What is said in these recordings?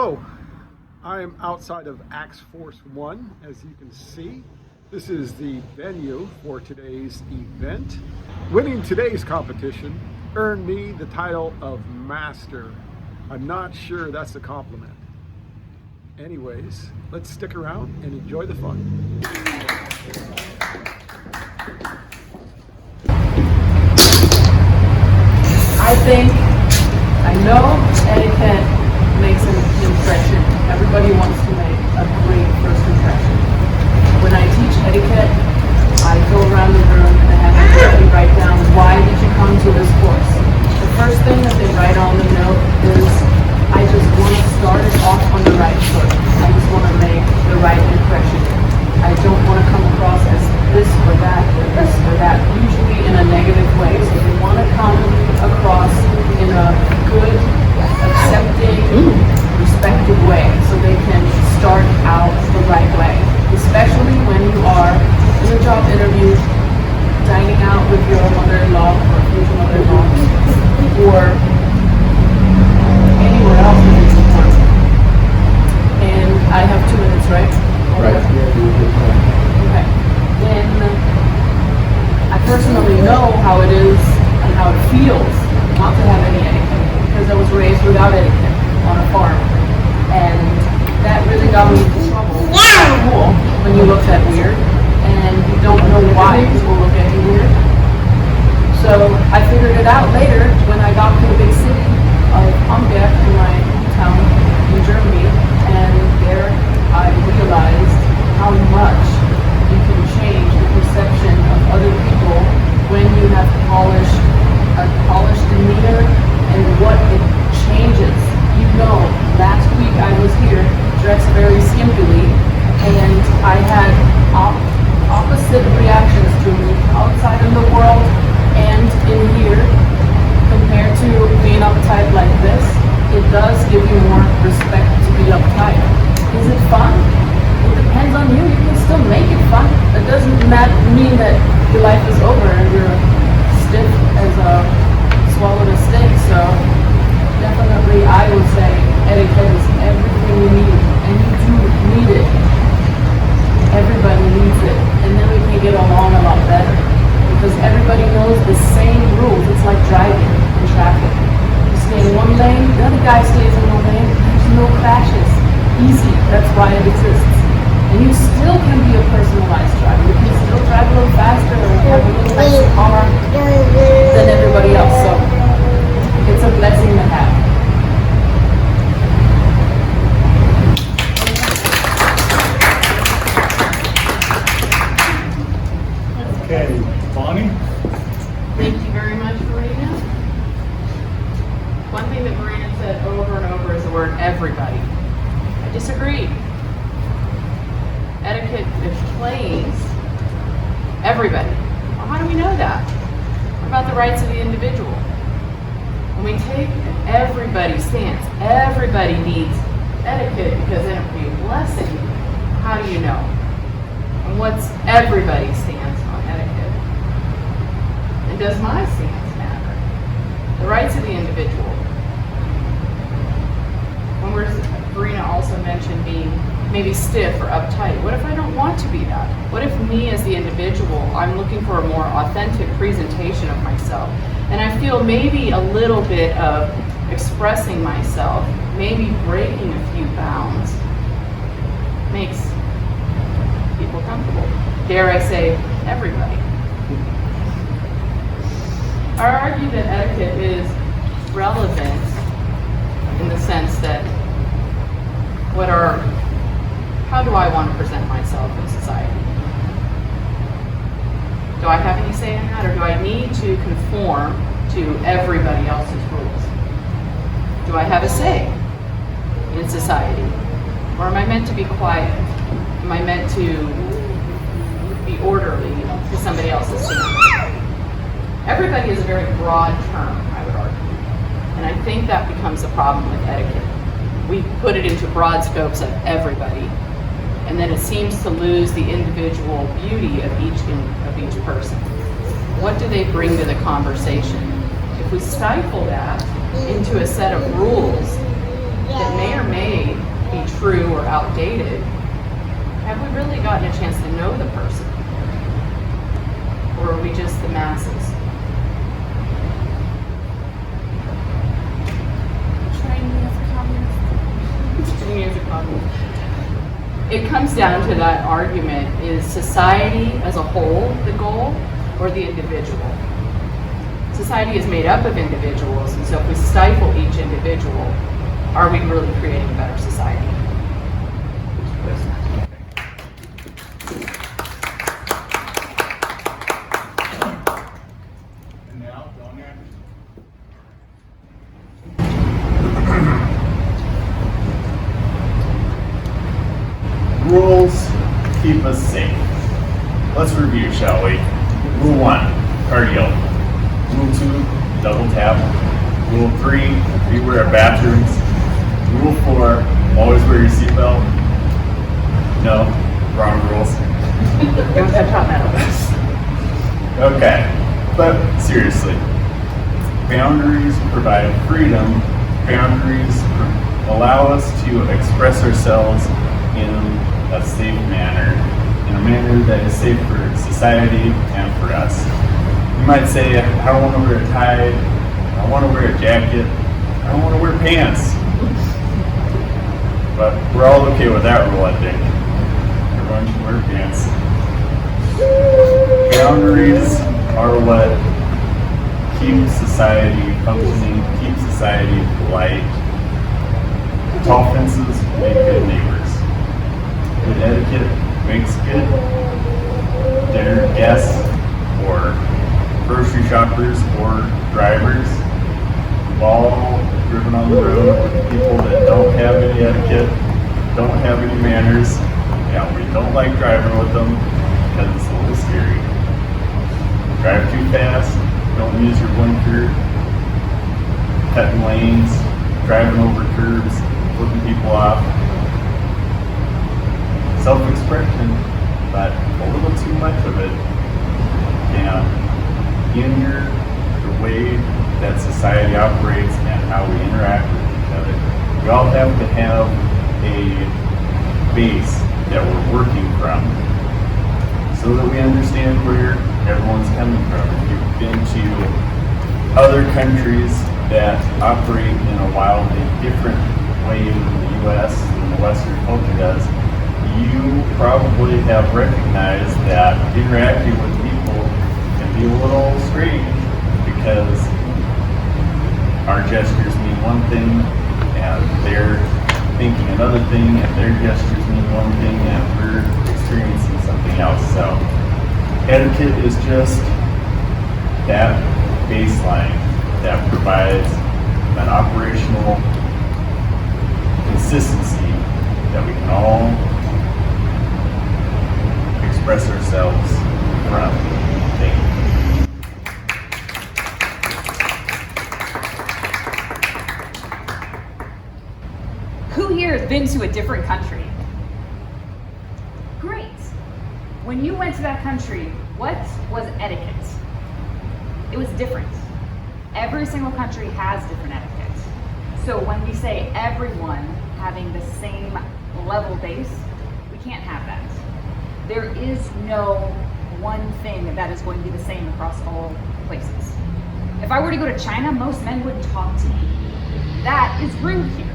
Hello, I am outside of Axe Force 1, as you can see. This is the venue for today's event. Winning today's competition earned me the title of Master. I'm not sure that's a compliment. Anyways, let's stick around and enjoy the fun. I know etiquette makes an impression. Everybody wants to make a great first impression. When I teach etiquette, I go around the room and I have everybody write down, why did you come to this course? The first thing that they write on the note is, I just want to start it off on the right foot. I just want to make the right impression. I don't want to come across as this or that or this or that, usually in a negative way. So you want to come across in a good, accepting, respectful way so they can start out the right way. Especially when you are in a job interview, dining out with your mother-in-law or future mother-in-law, or anywhere else that you can work. And I have 2 minutes, right? Right. Okay. Then I personally know how it is and how it feels not to have any etiquette, because I was raised without etiquette on a farm, and that really got me into trouble at school when you look that weird and you don't know why people look at you weird. So I figured it out later when I got to the big city of Hamburg in my town in Germany, and there I realized how much you can change the perception of other people when you have a polished demeanor, and what it changes. You know, last week I was here dressed very skimpily, and I had opposite reactions to me outside in the world and in here. Compared to being uptight like this, it does give you more respect to be uptight. Is it fun? It depends on you. You can still make it fun. It doesn't mean that your life is over and you're stiff as a swallowed a steak. So definitely I would say etiquette is everything you need, and you do need it. Everybody needs it, and then we can get along a lot better because everybody knows the same rules. It's like driving in traffic. You stay in one lane, the other guy stays in one lane. There's no crashes. Easy. That's why it exists. And you still can be a personalized driver. You can still drive a little faster or have a little nicer car than everybody else. So it's a blessing to have. Okay, Bonnie? Thank you very much, Marina. One thing that Marina said over and over is the word everybody. I disagree. Etiquette explains everybody. Well, how do we know that? What about the rights of the individual? When we take an everybody stance, everybody needs etiquette because then it would be a blessing. How do you know? And what's everybody's stance on etiquette? And does my stance matter? The rights of the individual. Verena also mentioned being maybe stiff or uptight. What if I don't want to be that? What if me as the individual, I'm looking for a more authentic presentation of myself, and I feel maybe a little bit of expressing myself, maybe breaking a few bounds, makes people comfortable. Dare I say, everybody. I argue that etiquette is relevant in the sense that how do I want to present myself in society? Do I have any say in that, or do I need to conform to everybody else's rules? Do I have a say in society? Or am I meant to be quiet? Am I meant to be orderly to somebody else's standards? Everybody is a very broad term, I would argue. And I think that becomes a problem with etiquette. We put it into broad scopes of everybody, and then it seems to lose the individual beauty of each person. What do they bring to the conversation? If we stifle that into a set of rules that may or may outdated, have we really gotten a chance to know the person? Or are we just the masses? It comes down to that argument, is society as a whole the goal or the individual? Society is made up of individuals, and so if we stifle each individual, are we really creating a better society? And now, Donna. Rules keep us safe. Let's review, shall we? Rule 1, cardio. Rule 2, double tap. Rule 3, beware of bathrooms. Rule 4, always wear your seatbelt. No, wrong rules. Don't touch hot metals. Okay, but seriously, boundaries provide freedom. Boundaries allow us to express ourselves in a safe manner, in a manner that is safe for society and for us. You might say, I don't want to wear a tie, I don't want to wear a jacket, I don't want to wear pants. But we're all okay with that rule, I think. Everyone should wear pants. Boundaries are what keep society functioning, keep society polite. Tall fences make good neighbors. Good etiquette makes good dinner guests or grocery shoppers or drivers. We've all driven on the road with people that don't have any etiquette, don't have any manners. Yeah, we don't like driving with them because it's a little scary. Drive too fast, don't use your blinker, cutting lanes, driving over curbs, flipping people off. Self-expression, but a little too much of it can hinder the way that society operates and how we interact with each other. We all have to have a base that we're working from so that we understand where everyone's coming from. If you've been to other countries that operate in a wildly different way than the U.S. and the Western culture does, you probably have recognized that interacting with people can be a little strange because our gestures mean one thing and they're thinking another thing, and their gestures mean one thing and we're experiencing something else. So etiquette is just that baseline that provides an operational consistency that we can all express ourselves from. Thank you. Who here has been to a different country? Great. When you went to that country, what was etiquette? It was different. Every single country has different etiquette. So when we say everyone having the same level base, we can't have that. There is no one thing that is going to be the same across all places. If I were to go to China, most men wouldn't talk to me. That is rude here.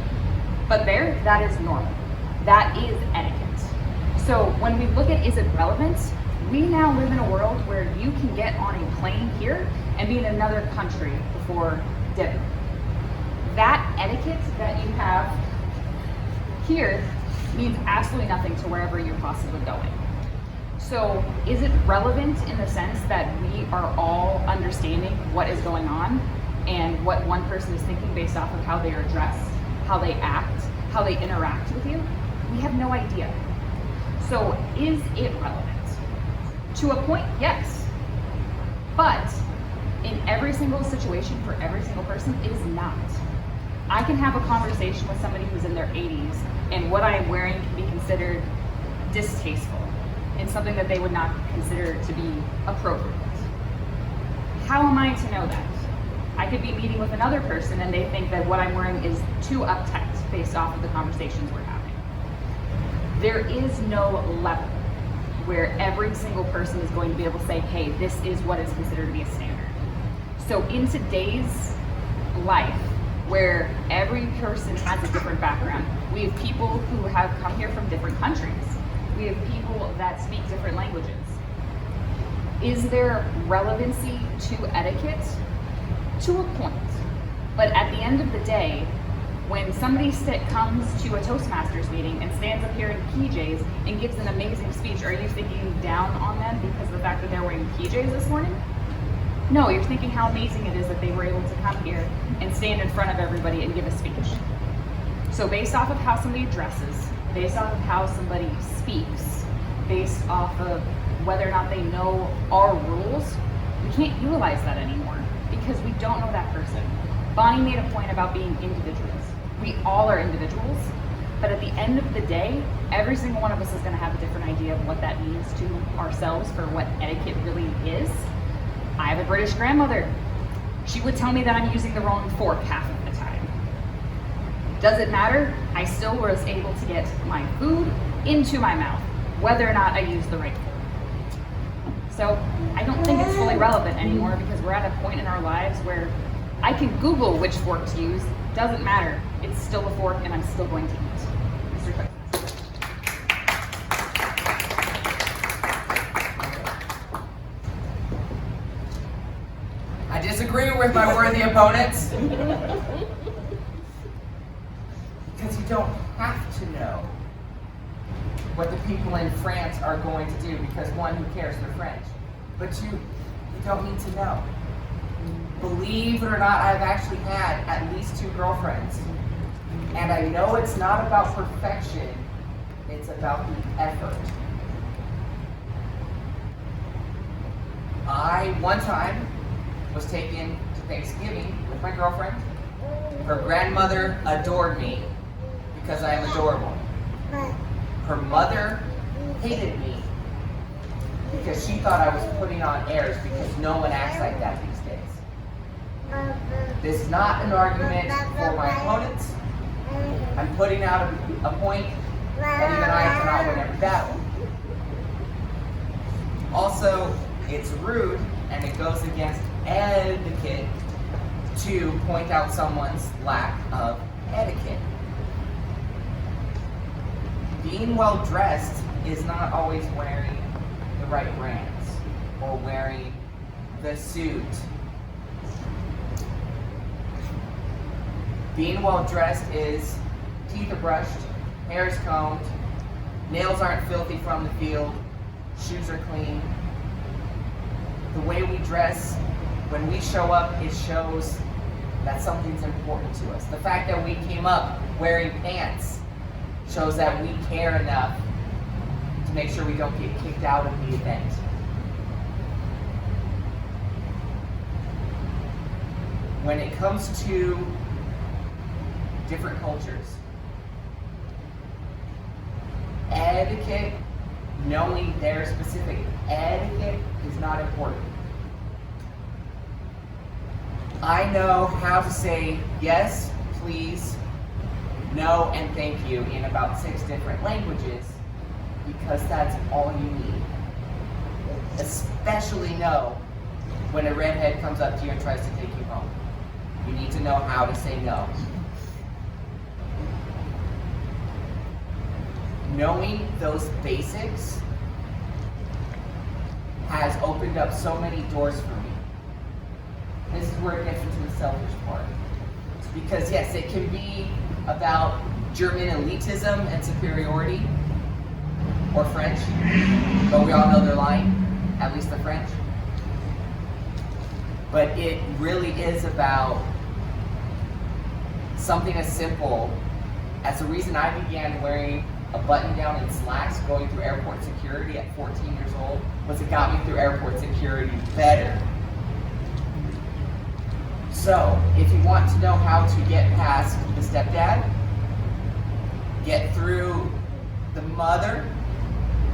But there, that is normal. That is etiquette. So when we look at is it relevant, we now live in a world where you can get on a plane here and be in another country before dinner. That etiquette that you have here means absolutely nothing to wherever you're possibly going. So is it relevant in the sense that we are all understanding what is going on and what one person is thinking based off of how they are dressed, how they act, how they interact with you? We have no idea. So is it relevant? To a point, yes. But in every single situation for every single person, it is not. I can have a conversation with somebody who's in their 80s and what I'm wearing can be considered distasteful and something that they would not consider to be appropriate. How am I to know that? I could be meeting with another person and they think that what I'm wearing is too uptight based off of the conversations we're having. There is no level where every single person is going to be able to say, hey, this is what is considered to be a standard. So in today's life, where every person has a different background, we have people who have come here from different countries. We have people that speak different languages. Is there relevancy to etiquette? To a point. But at the end of the day, when somebody comes to a Toastmasters meeting and stands up here in PJs and gives an amazing speech, are you thinking down on them because of the fact that they're wearing PJs this morning? No, you're thinking how amazing it is that they were able to come here and stand in front of everybody and give a speech. So based off of how somebody dresses, based off of how somebody speaks, based off of whether or not they know our rules, we can't utilize that anymore because we don't know that person. Bonnie made a point about being individuals. We all are individuals, but at the end of the day, every single one of us is going to have a different idea of what that means to ourselves for what etiquette really is. I have a British grandmother. She would tell me that I'm using the wrong fork half of the time. Does it matter? I still was able to get my food into my mouth, whether or not I use the right fork. So I don't think it's fully relevant anymore because we're at a point in our lives where I can Google which fork to use. Doesn't matter. It's still a fork and I'm still going to eat. Mr. Cook. I disagree with my worthy opponents. Because you don't have to know what the people in France are going to do because one, who cares, they're French. But you don't need to know. Believe it or not, I've actually had at least 2 girlfriends. And I know it's not about perfection, it's about the effort. I, one time, was taken to Thanksgiving with my girlfriend. Her grandmother adored me because I am adorable. Her mother hated me because she thought I was putting on airs because no one acts like that these days. This is not an argument for my opponents. I'm putting out a point that even I cannot win every battle. Also, it's rude and it goes against etiquette to point out someone's lack of etiquette. Being well dressed is not always wearing the right brands or wearing the suit. Being well dressed is teeth are brushed, hair is combed, nails aren't filthy from the field, shoes are clean. The way we dress, when we show up, it shows that something's important to us. The fact that we came up wearing pants shows that we care enough to make sure we don't get kicked out of the event. When it comes to different cultures, etiquette, knowing their specific etiquette is not important. I know how to say yes, please, no, and thank you in about 6 different languages because that's all you need. Especially know when a redhead comes up to you and tries to take you home. You need to know how to say no. Knowing those basics has opened up so many doors for me. This is where it gets into the selfish part. Because yes, it can be about German elitism and superiority, or French, but we all know they're lying, at least the French. But it really is about something as simple as the reason I began wearing a button down and slacks going through airport security at 14 years old was it got me through airport security better. So, if you want to know how to get past the stepdad, get through the mother,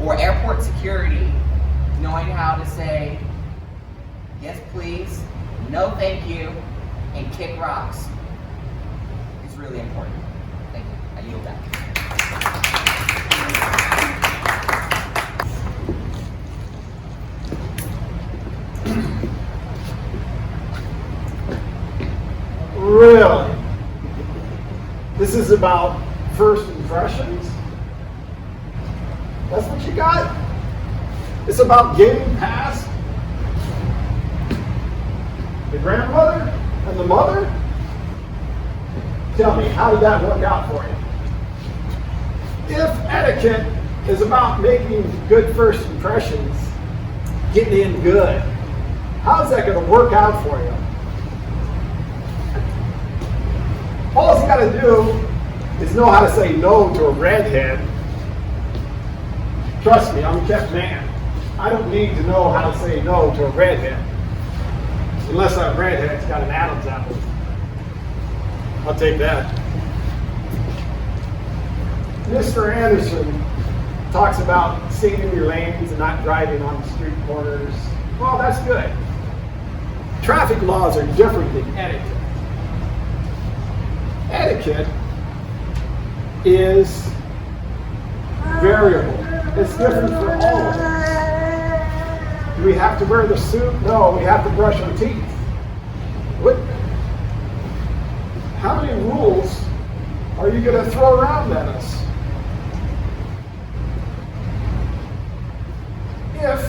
or airport security, knowing how to say, yes please, no thank you, and kick rocks is really important. Thank you. I yield back. This is about first impressions. That's what you got? It's about getting past the grandmother and the mother? Tell me, how did that work out for you? If etiquette is about making good first impressions, getting in good, how's that going to work out for you? All you got to do is know how to say no to a redhead. Trust me, I'm a kept man. I don't need to know how to say no to a redhead. Unless that redhead's got an Adam's apple. I'll take that. Mr. Anderson talks about staying in your lanes and not driving on the street corners. Well, that's good. Traffic laws are different than etiquette. Etiquette is variable. It's different for all of us. Do we have to wear the suit? No, we have to brush our teeth. What? How many rules are you going to throw around at us? If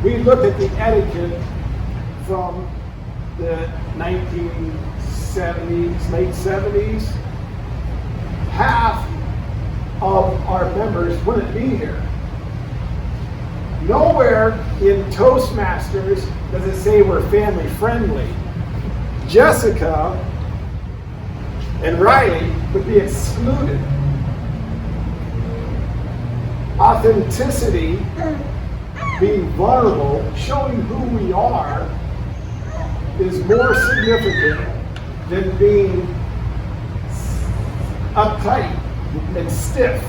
we look at the etiquette from the 1970s, late 70s, half of our members wouldn't be here. Nowhere in Toastmasters does it say we're family friendly. Jessica and Riley would be excluded. Authenticity, being vulnerable, showing who we are, is more significant than being uptight and stiff.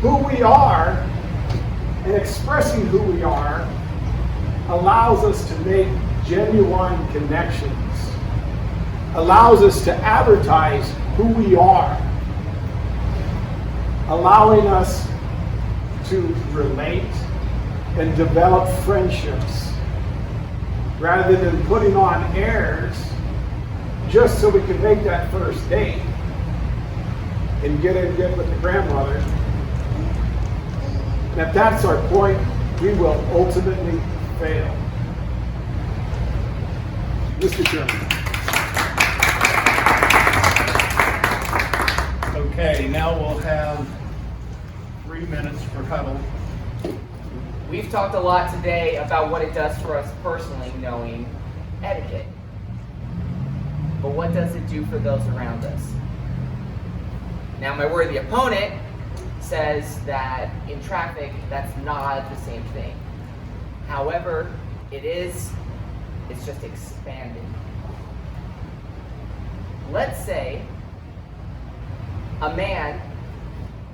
Who we are and expressing who we are allows us to make genuine connections, allows us to advertise who we are, allowing us to relate and develop friendships rather than putting on airs just so we can make that first date and get in good with the grandmother. And if that's our point, we will ultimately fail. Mr. Chairman. Okay, now we'll have 3 minutes for huddle. We've talked a lot today about what it does for us personally, knowing etiquette. But what does it do for those around us? Now, my worthy opponent says that in traffic, that's not the same thing. However, it's just expanded. Let's say a man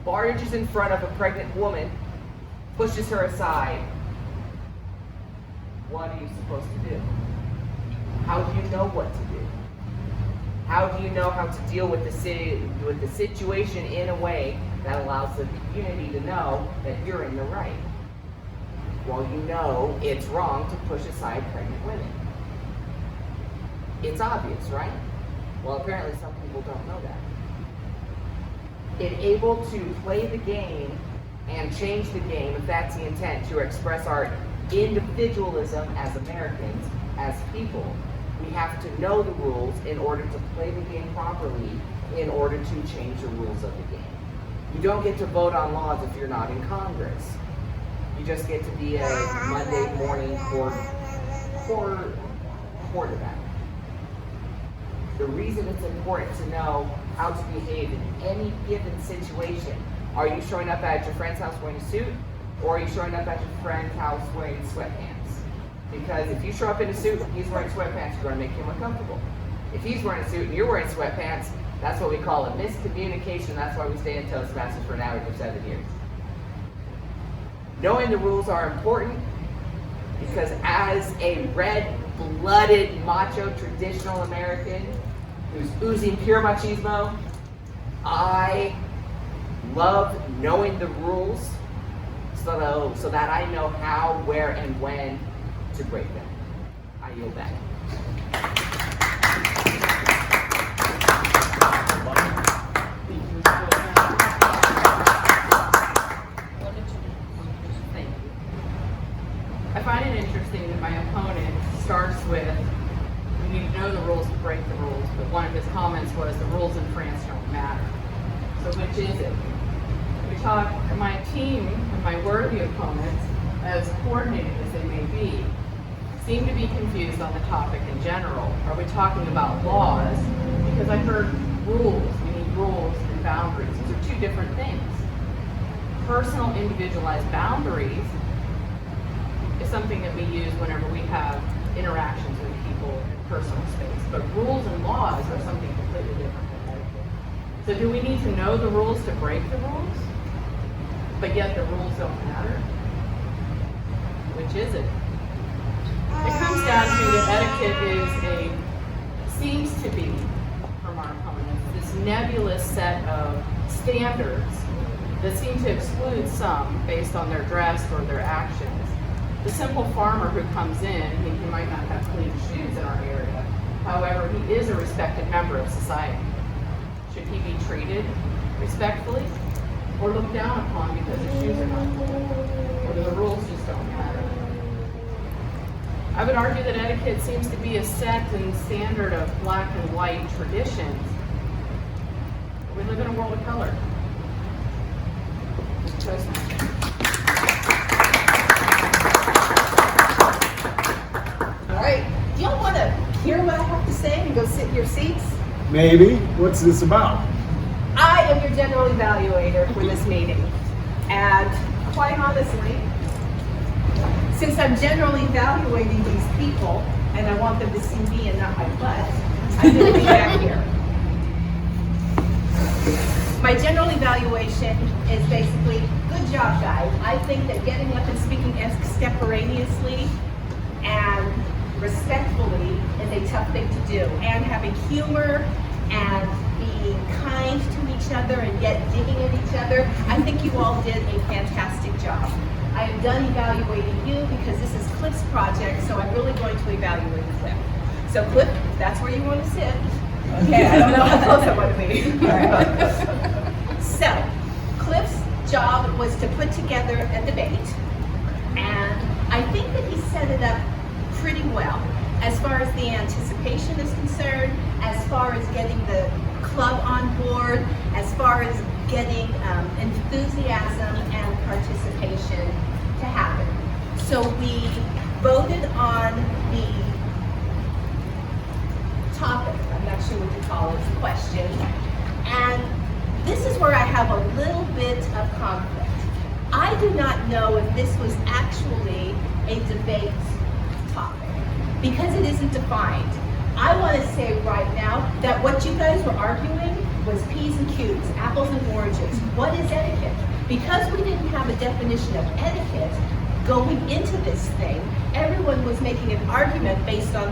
barges in front of a pregnant woman, pushes her aside. What are you supposed to do? How do you know what to do? How do you know how to deal with the situation in a way that allows the community to know that you're in the right? Well, you know it's wrong to push aside pregnant women. It's obvious, right? Well, apparently some people don't know that. Able to play the game and change the game, if that's the intent, to express our individualism as Americans, as people. We have to know the rules in order to play the game properly, in order to change the rules of the game. You don't get to vote on laws if you're not in Congress. You just get to be a Monday morning quarterback. The reason it's important to know how to behave in any given situation. Are you showing up at your friend's house wearing a suit, or are you showing up at your friend's house wearing sweatpants? Because if you show up in a suit and he's wearing sweatpants, you're going to make him uncomfortable. If he's wearing a suit and you're wearing sweatpants, that's what we call a miscommunication. That's why we stay in Toastmasters for an average of 7 years. Knowing the rules are important because as a red-blooded, macho, traditional American who's oozing pure machismo, I love knowing the rules so that I know how, where, and when to break them. I yield back. which is it? We talk, my team and my worthy opponents, as coordinated as they may be, seem to be confused on the topic in general. Are we talking about laws? Because I heard rules. We need rules and boundaries. These are two different things. Personal, individualized boundaries is something that we use whenever we have interactions with people in personal space. But rules and laws are something completely different than etiquette. So do we need to know the rules to break the rules? But yet the rules don't matter? Which is it? It comes down to that etiquette seems to be, from our opponents, this nebulous set of standards that seem to exclude some based on their dress or their actions. The simple farmer who comes in, he might not have clean shoes in our area. However, he is a respected member of society. Should he be treated respectfully or looked down upon because his shoes are not clean? Or do the rules just don't matter? I would argue that etiquette seems to be a set and standard of black and white traditions. We live in a world of color. Toastmasters. All right. Do y'all want to hear what I have to say and go sit in your seats? Maybe. What's this about? I am your general evaluator for this meeting. And quite honestly, since I'm generally evaluating these people, and I want them to see me and not my butt, I'm going to be back here. My general evaluation is basically, good job, guys. I think that getting up and speaking extemporaneously and respectfully is a tough thing to do. And having humor and being kind to each other and yet digging at each other, I think you all did a fantastic job. I am done evaluating you because this is Cliff's project, so I'm really going to evaluate Cliff. So Cliff, if that's where you want to sit. Okay, I don't know how close I want to be. All right. So, Cliff's job was to put together a debate, and I think that he set it up pretty well as far as the anticipation is concerned, as far as getting the club on board, as far as getting enthusiasm and participation to happen. So we voted on the topic, I'm not sure what to call it, question, and this is where I have a little bit of conflict. I do not know if this was actually a debate topic, because it isn't defined. I want to say right now that what you guys were arguing was P's and Q's, apples and oranges. What is etiquette? Because we didn't have a definition of etiquette going into this thing, everyone was making an argument based on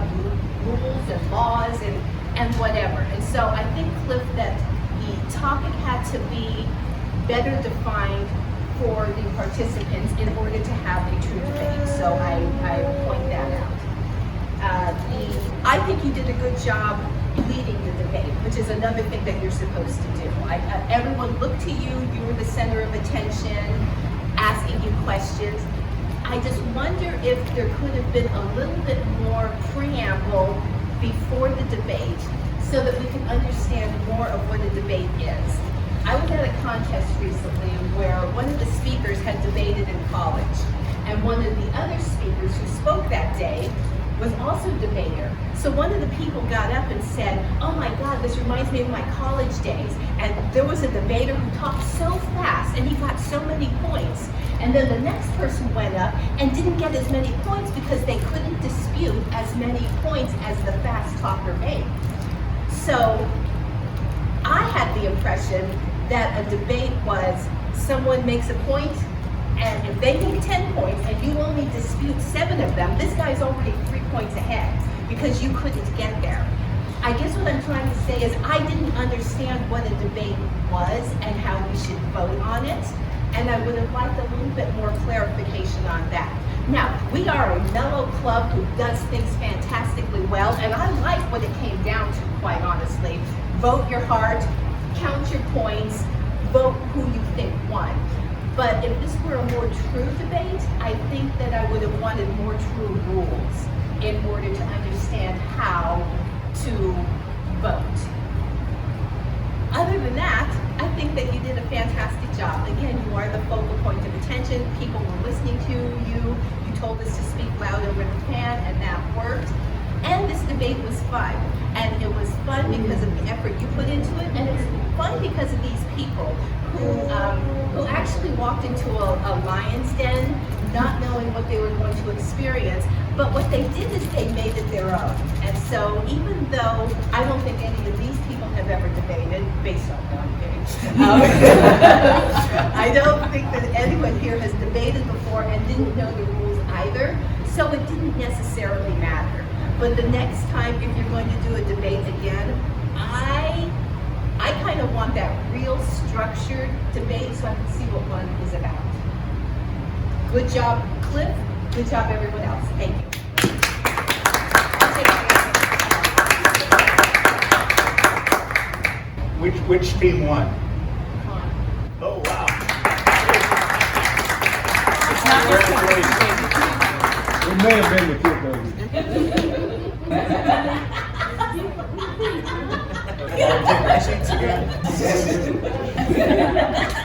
rules and laws and whatever. And so I think, Cliff, that the topic had to be better defined for the participants in order to have a true debate. So I point that out. I think you did a good job leading the debate, which is another thing that you're supposed to do. Everyone looked to you, you were the center of attention, asking you questions. I just wonder if there could have been a little bit more preamble before the debate so that we can understand more of what a debate is. I was at a contest recently where one of the speakers had debated in college, and one of the other speakers who spoke that day was also a debater. So one of the people got up and said, oh my God, this reminds me of my college days. And there was a debater who talked so fast and he got so many points. And then the next person went up and didn't get as many points because they couldn't dispute as many points as the fast talker made. So I had the impression that a debate was someone makes a point, and if they make 10 points and you only dispute 7 of them, this guy's already 3 points ahead because you couldn't get there. I guess what I'm trying to say is I didn't understand what a debate was and how we should vote on it, and I would have liked a little bit more clarification on that. Now, we are a mellow club who does things fantastically well, and I like what it came down to, quite honestly. Vote your heart, count your points, vote who you think won. But if this were a more true debate, I think that I would have wanted more true rules in order to understand how to vote. Other than that, I think think that you did a fantastic job. Again, you are the focal point of attention. People were listening to you. You told us to speak loud over the pan, and that worked. And this debate was fun. And it was fun because of the effort you put into it, and it's fun because of these people who actually walked into a lion's den not knowing what they were going to experience, but what they did is they made it their own. And so even though I don't think any of these people have ever debated, based on what I'm kidding, I don't think that anyone here has debated before and didn't know the rules either, so it didn't necessarily matter. But the next time, if you're going to do a debate again, I kind of want that real structured debate so I can see what one is about. Good job, Cliff. Good job, everyone else. Thank you. Which team won? Oh, wow. It's not this one. It may have been the kid, baby. Take my seats again.